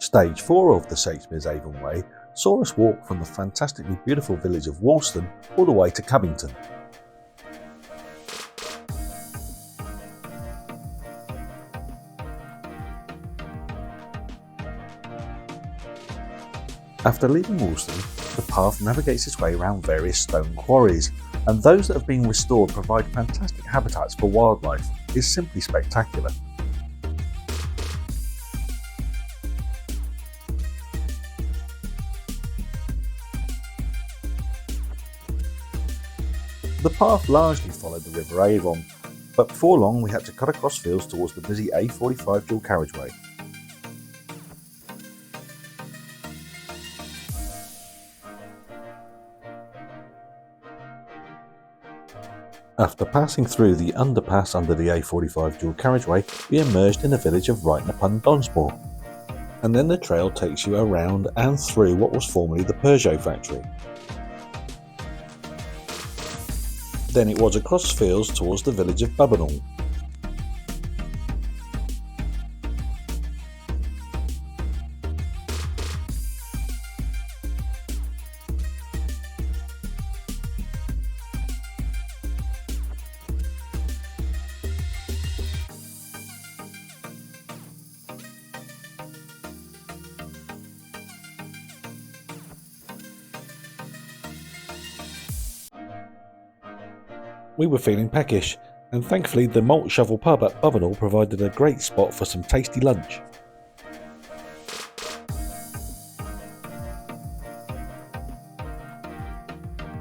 Stage 4 of the Shakespeare's Avon Way saw us walk from the fantastically beautiful village of Wolston all the way to Cubbingbton. After leaving Wolston, the path navigates its way around various stone quarries, and those that have been restored provide fantastic habitats for wildlife. It's simply spectacular. The path largely followed the River Avon, but before long we had to cut across fields towards the busy A45 dual carriageway. After passing through the underpass under the A45 dual carriageway, we emerged in the village of Ryton upon Dunsmore, and then the trail takes you around and through what was formerly the Peugot Factory. Then it was across fields towards the village of Bubbenhall. We were feeling peckish, and thankfully the Malt Shovel pub at Bubbenhall provided a great spot for some tasty lunch.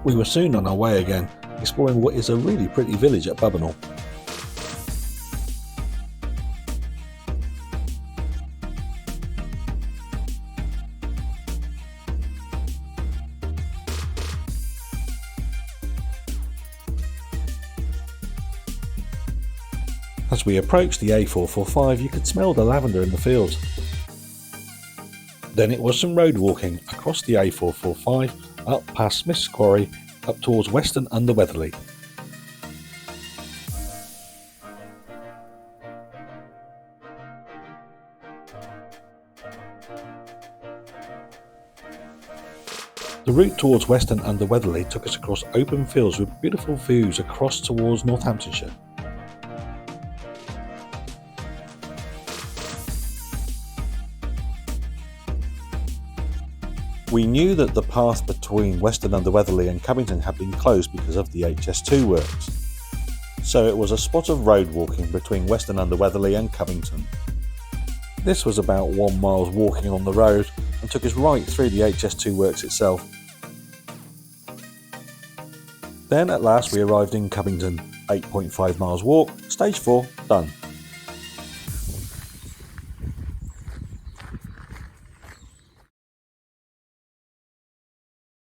We were soon on our way again, exploring what is a really pretty village at Bubbenhall. As we approached the A445, you could smell the lavender in the fields. Then it was some road walking across the A445, up past Smith's Quarry, up towards Weston under Weatherly. The route towards Weston under Weatherly took us across open fields with beautiful views across towards Northamptonshire. We knew that the path between Weston under Weatherly and Cubbingbton had been closed because of the HS2 works, so it was a spot of road walking between Weston under Weatherly and Cubbingbton. This was about 1 mile walking on the road and took us right through the HS2 works itself. Then at last we arrived in Cubbingbton, 8.5 miles walk, stage 4 done.